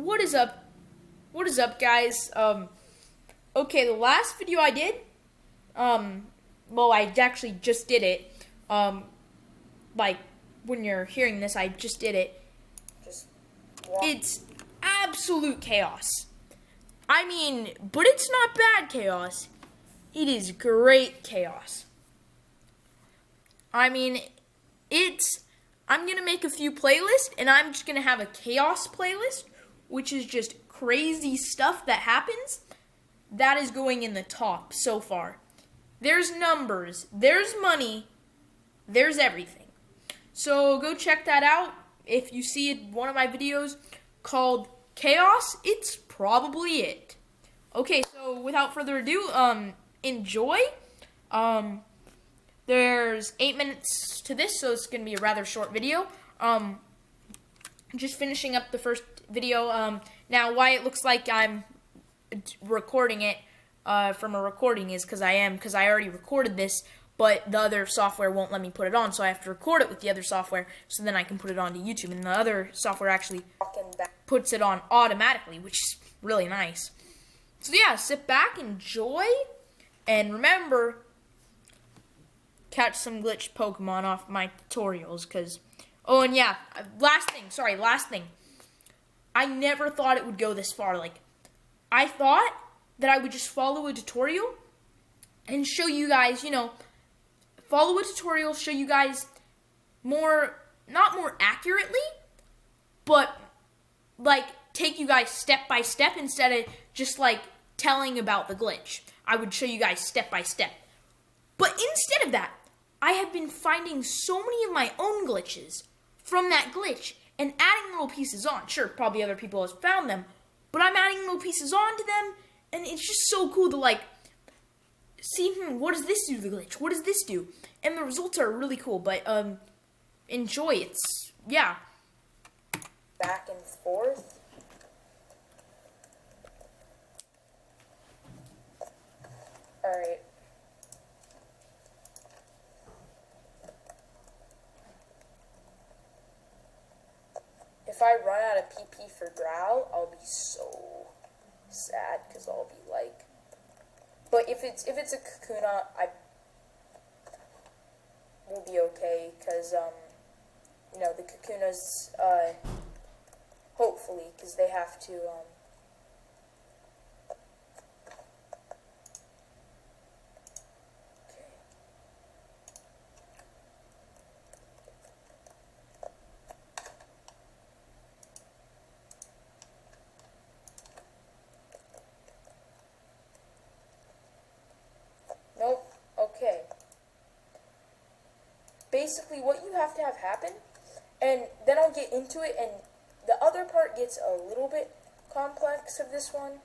What is up? What is up, guys? Okay, the last video I did, well, I actually just did it. Like, when you're hearing this, I just did it. It's absolute chaos. I mean, but it's not bad chaos. It is great chaos. I mean, I'm going to make a few playlists, and I'm just going to have a chaos playlist, which is just crazy stuff that happens. That is going in the top so far. There's numbers, there's money, there's everything. So go check that out. If you see one of my videos called Chaos, it's probably it. Okay, so without further ado, enjoy. There's 8 minutes to this, so it's going to be a rather short video. Just finishing up the first video. Now, why it looks like I'm recording it from a recording is because I already recorded this, but the other software won't let me put it on, so I have to record it with the other software, so then I can put it onto YouTube, and the other software actually puts it on automatically, which is really nice. So yeah, sit back, enjoy, and remember, catch some glitched Pokemon off my tutorials, because, oh, and yeah, last thing, I never thought it would go this far. Like, I thought that I would just follow a tutorial and show you guys, follow a tutorial, show you guys not more accurately, but, like, take you guys step by step instead of just, like, telling about the glitch. I would show you guys step by step. But instead of that, I have been finding so many of my own glitches from that glitch and adding little pieces on. Sure, probably other people have found them, but I'm adding little pieces onto them, and it's just so cool to, like, see, what does this do to the glitch? What does this do? And the results are really cool, but, enjoy it. Yeah. Back and forth. Alright. If I run out of PP for Growl, I'll be so sad, because I'll be like... But if it's a Kakuna, I will be okay, because, the Kakunas, hopefully, because they have to, Nope. Okay. Basically, what you have to have happen, and then I'll get into it, and the other part gets a little bit complex of this one.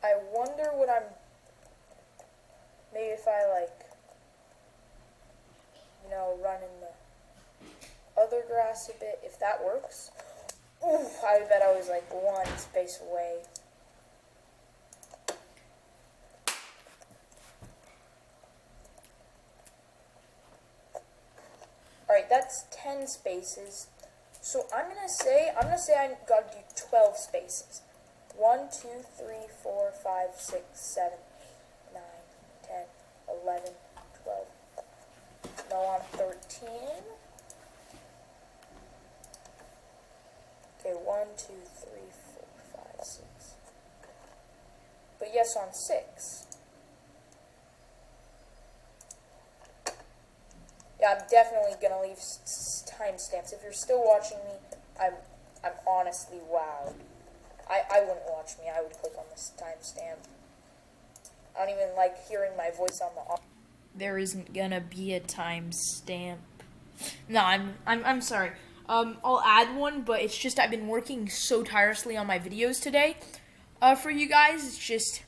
I wonder what maybe if I, like, run in the other grass a bit, if that works. Oof, I bet I was like one space away. Alright, that's 10 spaces. So I'm gonna say I gotta do 12 spaces. 1, 2, 3, 4, 5, 6, 7, 8, 9, 10, 11, 12. No, I'm 13. Okay, 1, 2, 3, 4, 5, 6. But yes, on 6. Yeah, I'm definitely gonna leave timestamps. If you're still watching me, I'm honestly wowed. I wouldn't watch me. I would click on this timestamp. I don't even like hearing my voice on the. There isn't gonna be a timestamp. No, I'm sorry. I'll add one, but it's just I've been working so tirelessly on my videos today. For you guys, it's just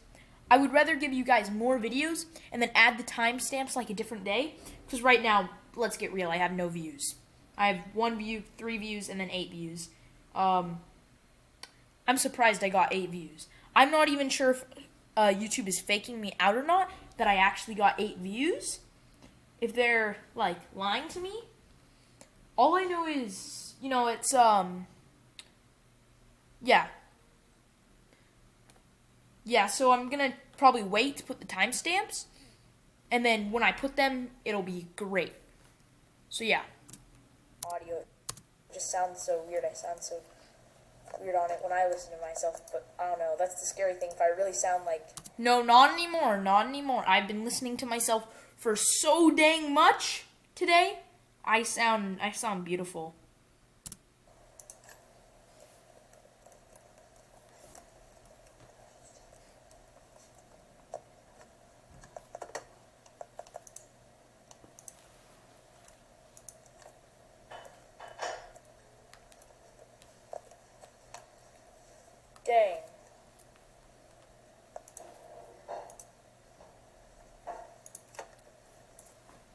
I would rather give you guys more videos and then add the timestamps like a different day. Because right now, let's get real, I have no views. I have 1 view, 3 views, and then 8 views. I'm surprised I got 8 views. I'm not even sure if YouTube is faking me out or not, that I actually got 8 views. If they're, like, lying to me. All I know is, you know, it's, yeah. Yeah, so I'm gonna probably wait to put the timestamps. And then when I put them, it'll be great. So, yeah. Audio just sounds so weird. I sound so weird on it when I listen to myself, but I don't know. That's the scary thing. If I really sound like... No, not anymore. Not anymore. I've been listening to myself for so dang much today. I sound beautiful. Dang.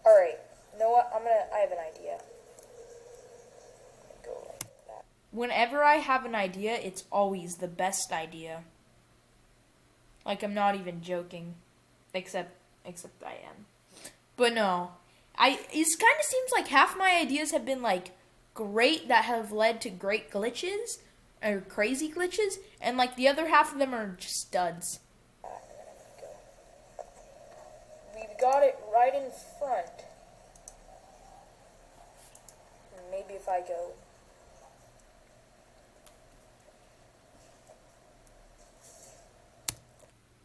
Alright, you know what? I have an idea. Go like that. Whenever I have an idea, it's always the best idea. Like, I'm not even joking. Except I am. But no. It kind of seems like half my ideas have been, like, great, that have led to great glitches. Or crazy glitches. And, like, the other half of them are just studs. We've got it right in front. Maybe if I go...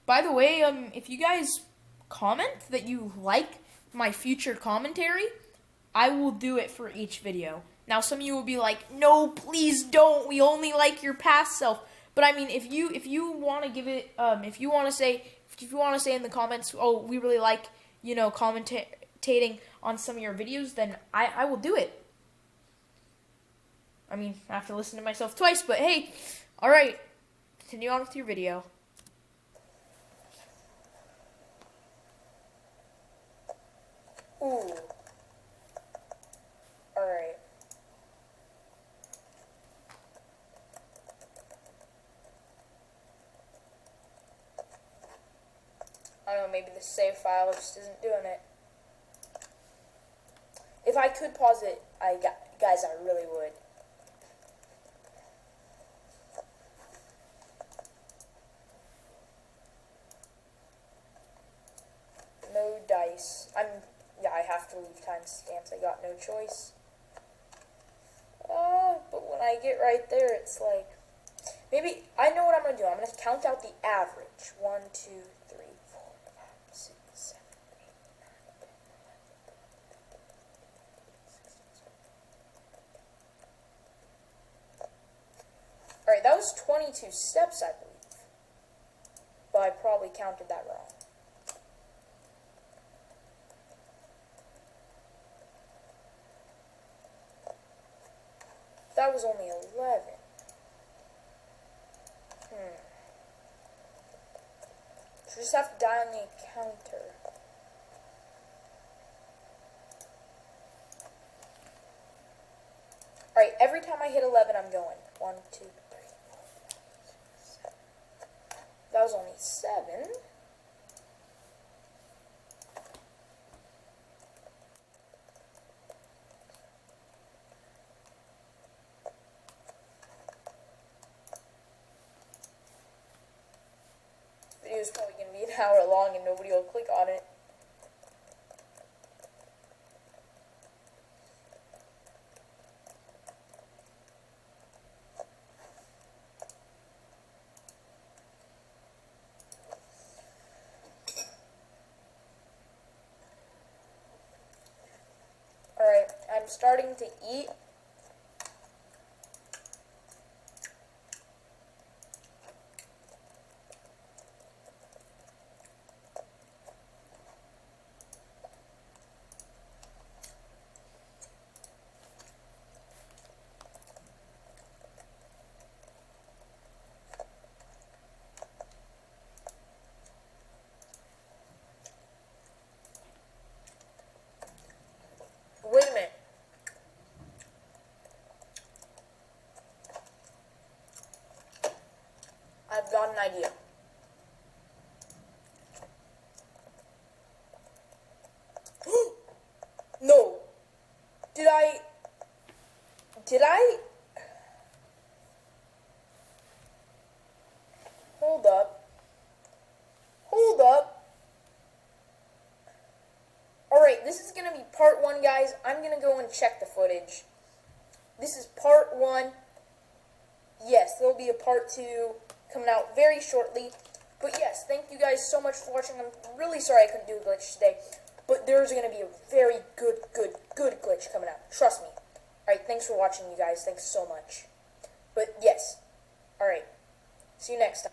By the way, if you guys comment that you like my future commentary, I will do it for each video. Now, some of you will be like, "No, please don't. We only like your past self." But I mean, if you want to give it, if you want to say in the comments, "Oh, we really like, you know, commentating on some of your videos," then I will do it. I mean, I have to listen to myself twice, but hey, all right, continue on with your video. Ooh. Alright. I don't know, maybe the save file just isn't doing it. If I could pause it, guys, I really would. No dice. Yeah, I have to leave timestamps. I got no choice. But when I get right there, it's like... Maybe, I know what I'm going to do. I'm going to count out the average. 1, 2, 3, 4, 5, 6, 7, 8, 9, 10, 11, 12, 13, 14, 15, 16, 17. Alright, that was 22 steps, I believe. But I probably counted that wrong. That was only 11. So just have to dial in the counter. Alright, every time I hit 11, I'm going. 1, 2, 3, 4, 5, 6, 7. That was only 7. Video's probably going to be an hour long and nobody will click on it. Alright, I'm starting to eat. Wait a minute. I've got an idea. did I? Hold up. Alright, this is going to be part 1, guys. I'm going to go and check the footage. This is part 1. Yes, there'll be a part 2 coming out very shortly. But yes, thank you guys so much for watching. I'm really sorry I couldn't do a glitch today. But there's going to be a very good glitch coming out. Trust me. Alright, thanks for watching, you guys. Thanks so much. But yes. Alright. See you next time.